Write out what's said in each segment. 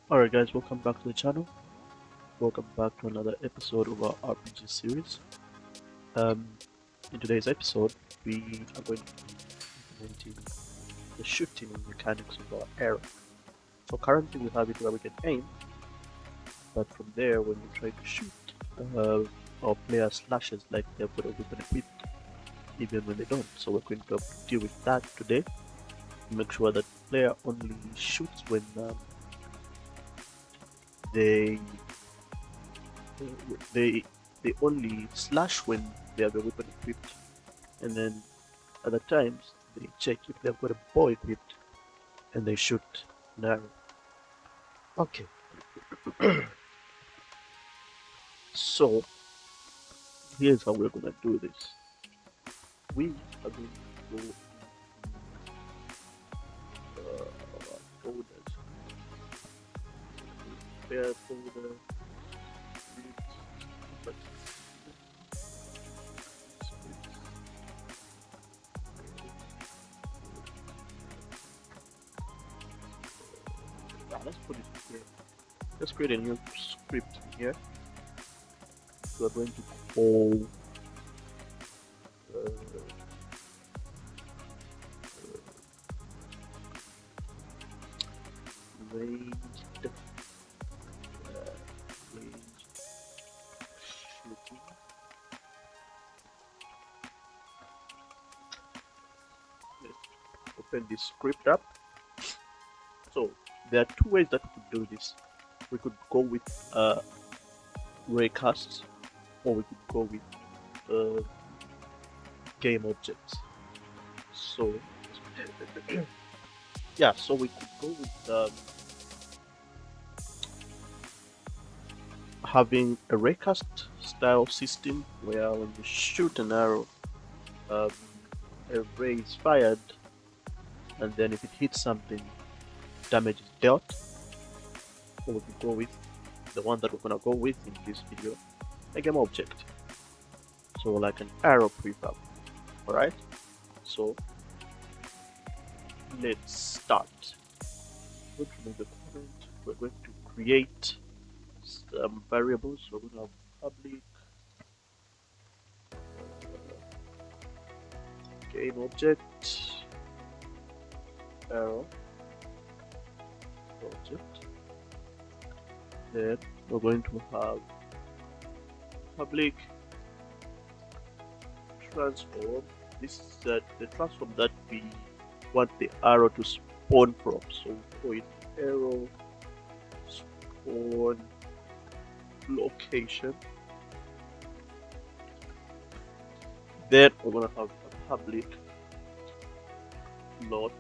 Alright guys, welcome back to the channel. Welcome back to another episode of our RPG series. Um, in today's episode, we are going to be implementing the shooting mechanics of our arrow. So currently we have it where we can aim, but from there when we try to shoot, uh, our player slashes like they've got a weapon equipped, even when they don't. So we're going to have to deal with that today. Make sure that the player only shoots when they they they only slash when they have a weapon equipped, and then other times they check if they've got a bow equipped and they shoot an arrow. Okay, so here's how we're gonna do this. We are going to go into folders, spare folder, but let's put it here. Let's create a new script here. We're going to call uh, ranged ranged shooting. Let's open this script up. So there are two ways that we could do this. We could go with raycasts, or we could go with game objects. So yeah, so we could go with having a raycast style system where when you shoot an arrow, um, a ray is fired, and then if it hits something, damage is dealt. Or we could go with the one that we're gonna go with in this video, a game object. So like an arrow prefab. Alright? So let's start. We're going to remove the current. We're going to create some variables. So we're going to have public game object arrow object. Then we're going to have public transform. This is the transform that we want the arrow to spawn from. So for it, arrow spawn location. Then we're gonna have a public plot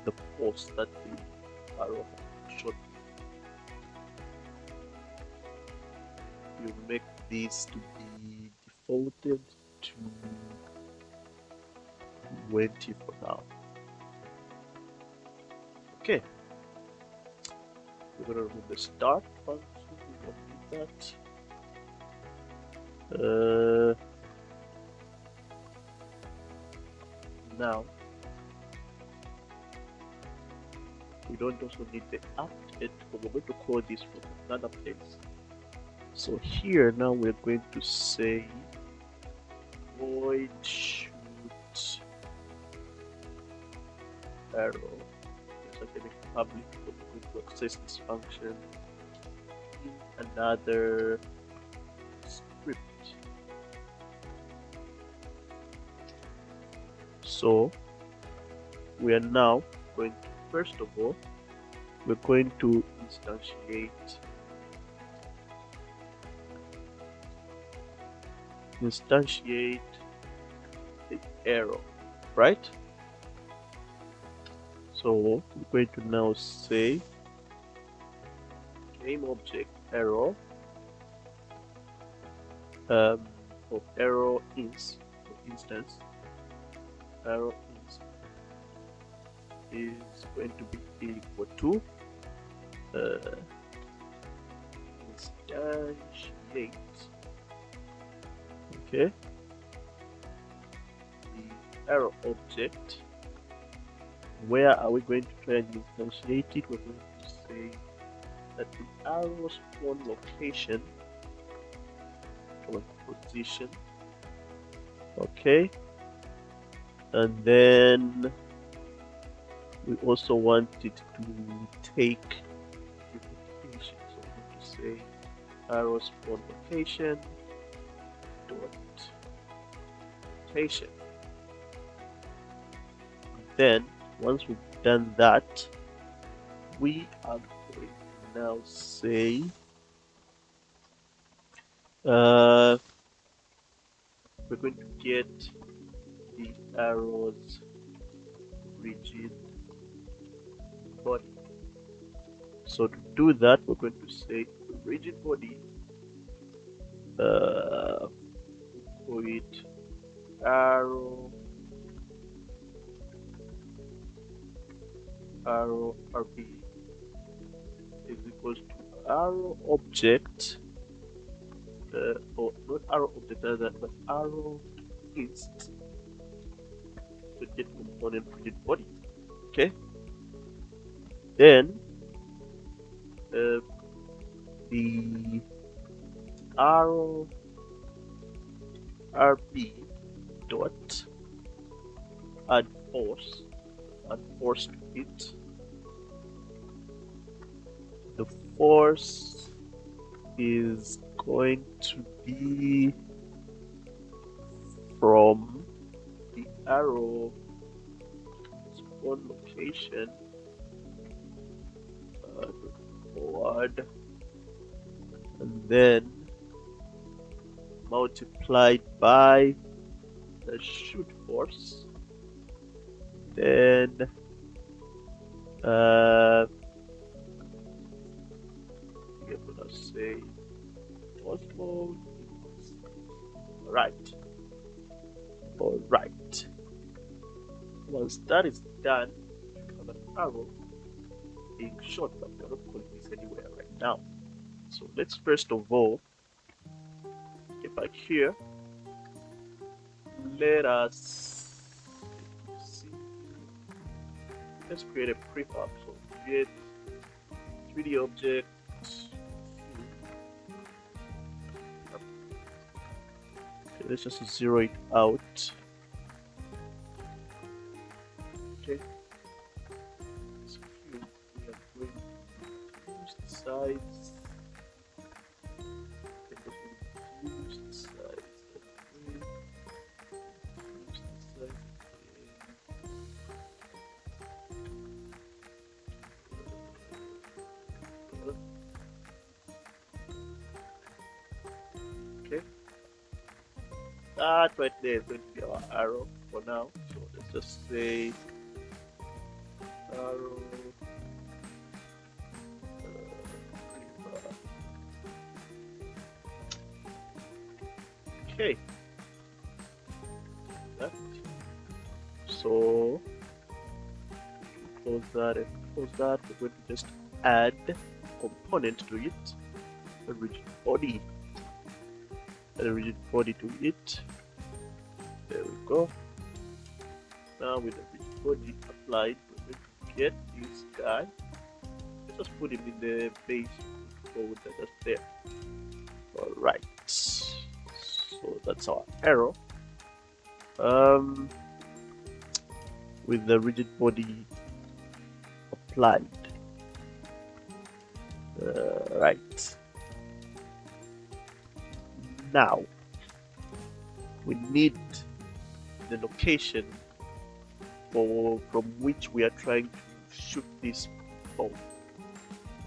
the post that the arrow shot. You make this to be defaulted to 20 for now. Okay, we're gonna remove the start function. We don't need that. Now we don't also need the update, but we're going to call this from another place. So here now we're going to say void shoot arrow. It's like a public, but we're going to access this function in another script. So we are now going to, first of all, we're going to instantiate the arrow, right? So we're going to now say game object arrow of arrow is, for instance, arrow is going to be equal to instantiate, okay, the arrow object Where are we going to try and instantiate it? We're going to say that the arrow spawn location or position. Okay. And then we also want it to take the location. So we're going to say arrow spawn location dot location. Then once we've done that, we are going to now say we're going to get the arrow's rigid body. So to do that, we're going to say rigid body with arrow RB is equals to arrow object or not arrow object but arrow inst to get component rigid body. Okay, then the arrow RB dot add force to it. The force is going to be from the arrow spawn location forward and then multiplied by the shoot force, then we're gonna say force mode equals right. All right. Once that is done, you have an arrow being shot, but we're not calling this anywhere right now. So let's first of all get back here. Let us see. Let's create a prefab. So create 3D object. Okay, let's just zero it out. Okay. So here we are going to use the size. Use the size. Okay, that right there is going to be our arrow for now. So let's just say arrow okay. That. So close that and close that. We're going to just add component to it, a rigid body. Add a rigid body to it. There we go. Now with the rigid body applied, we're going to get this guy. Let's just put him in the base folder just there. Alright. So that's our arrow. With the rigid body applied. Right. Now we need the location from which we are trying to shoot this ball.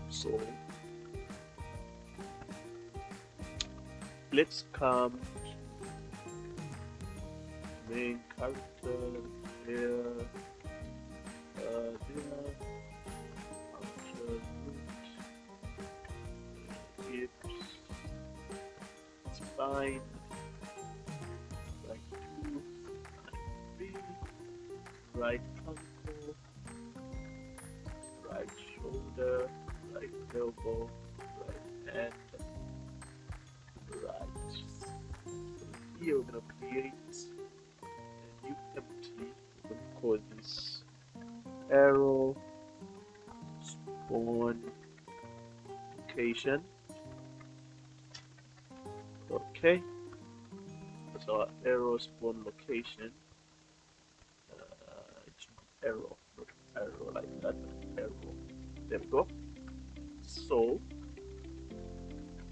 So let's come to main character there, it's fine. Like 2 and 3, right ankle, right shoulder, right elbow, right hand, right. So here we're gonna create a new empty. We're gonna call this location. Okay, that's our arrow spawn location. It should be arrow, not arrow like that, but arrow. There we go. So,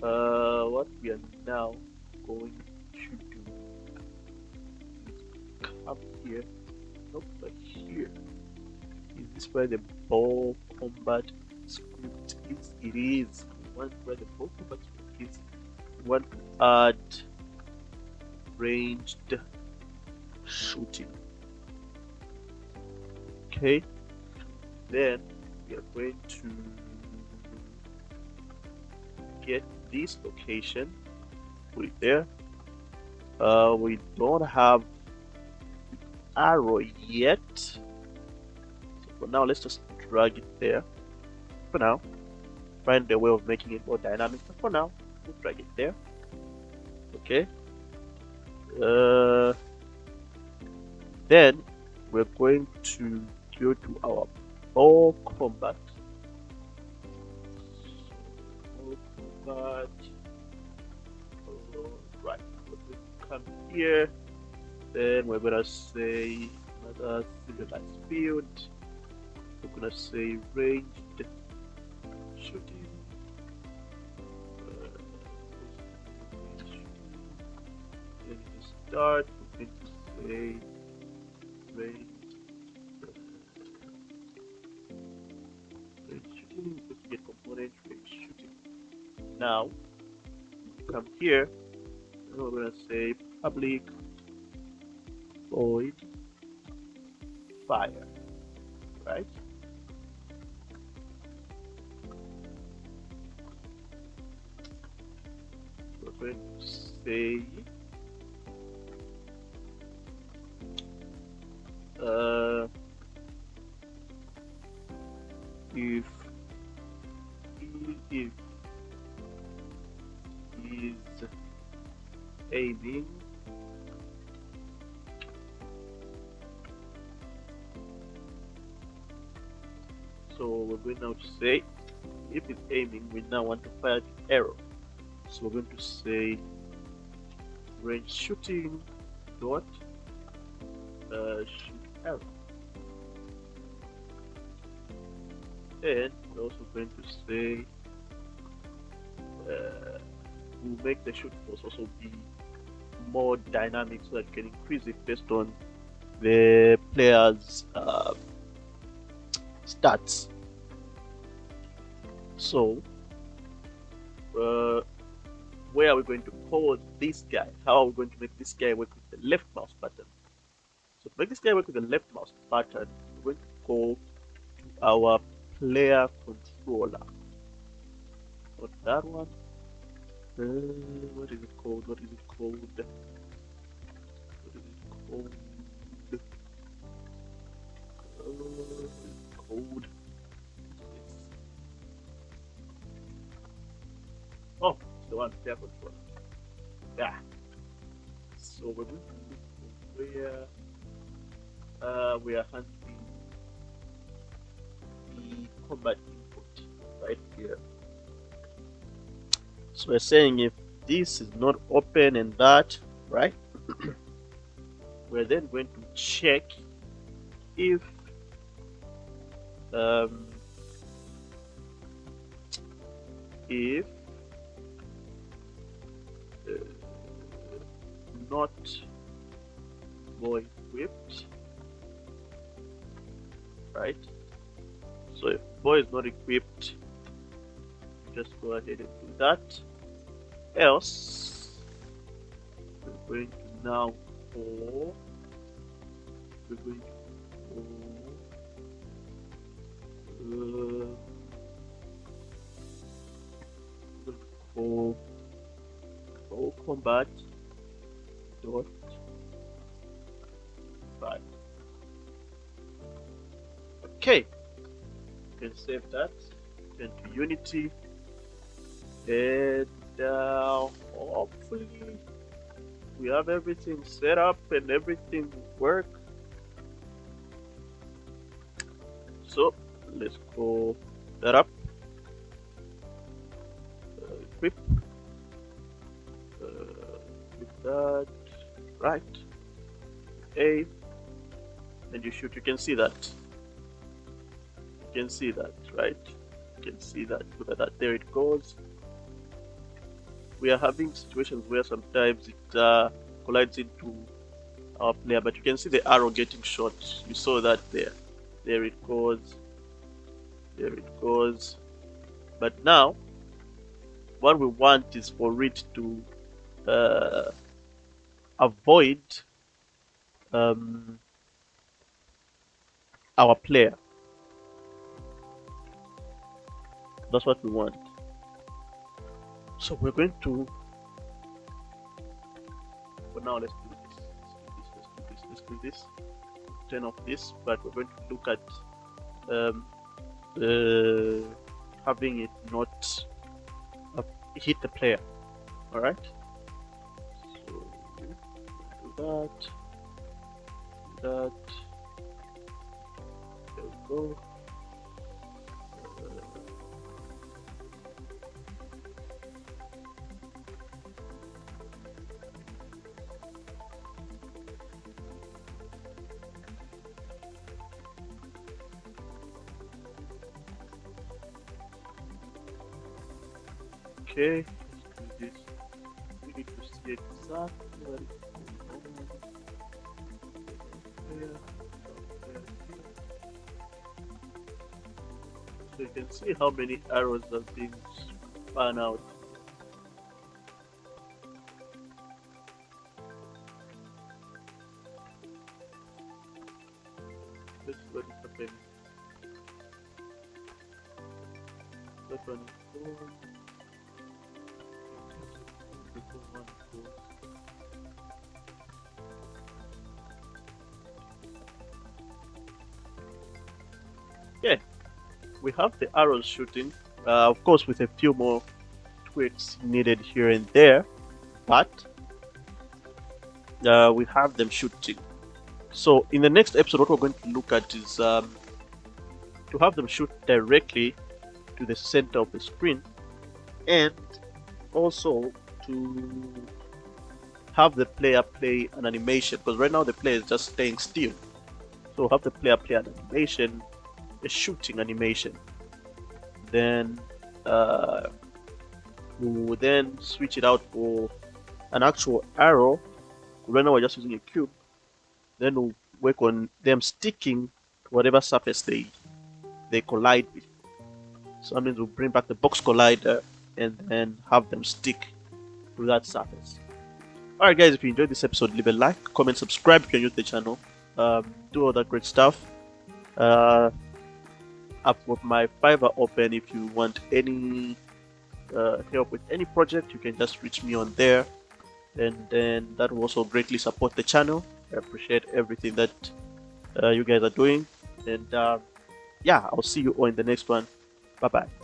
what we are now going to do is come here, nope, but here. Is this where the ball combat script is? It is. We want where the ball combat script is. We want to add ranged shooting. Okay, then we are going to get this location, put it there. We don't have arrow yet, so for now let's just drag it there. For now, find a way of making it more dynamic, but for now we'll drag it there. Okay, then we're going to go to our ball combat. Right, we're going to come here, then we're gonna say another serialized field. We're gonna say ranged shooting. Then to start, we're going to say range shooting, because we get component range shooting. Now come here and we're gonna say public void fire, right? We're going to say if is aiming so we're going now to say if it's aiming, we now want to fire the arrow, so we're going to say range shooting dot shoot arrow, and we're also going to say we'll make the shoot force also be more dynamic so that you can increase it based on the player's stats. So where are we going to call this guy? How are we going to make this guy work with the left mouse button? So to make this guy work with the left mouse button, we're going to go to our player controller. Not that one. What is it called? What is it called? What is it called? Code. Oh, it's the one player controller. Yeah. So we're going to look where we are handling the combat input right here. So we're saying if this is not open and that, right? We're then going to check if not boy equipped, right? So if boy is not equipped, just go ahead and do that. Else, we're going to now call. We're going to call combat dot file. Okay, you can save that into Unity, and hopefully we have everything set up and everything work. So let's go that up. equip. With that, right. A, and you shoot. You can see that. You can see that, right? You can see that. Look at that. There it goes. We are having situations where sometimes it collides into our player, but you can see the arrow getting shot. You saw that there. There it goes. There it goes. But now, what we want is for it to avoid our player. That's what we want. So we're going to, for now, let's do this. Let's do this. Turn off this, but we're going to look at having it not hit the player. All right. So do that. There we go. Okay, let's do this. We need to see exactly what is going on. So you can see how many arrows have been spun out. This is what is happening. That one is gone. Yeah, we have the arrows shooting, of course with a few more tweaks needed here and there, but we have them shooting. So in the next episode, what we're going to look at is to have them shoot directly to the center of the screen, and also to have the player play an animation, because right now the player is just staying still. So have the player play an animation, a shooting animation. Then we will then switch it out for an actual arrow. Right now we're just using a cube. Then we'll work on them sticking to whatever surface they collide with. So that means we'll bring back the box collider and then have them stick to that surface. Alright guys, if you enjoyed this episode, leave a like, comment, subscribe if you're new to the channel. Do all that great stuff. I've got my Fiverr open. If you want any help with any project, you can just reach me on there, and then that will also greatly support the channel. I appreciate everything that you guys are doing, and yeah, I'll see you all in the next one. Bye bye.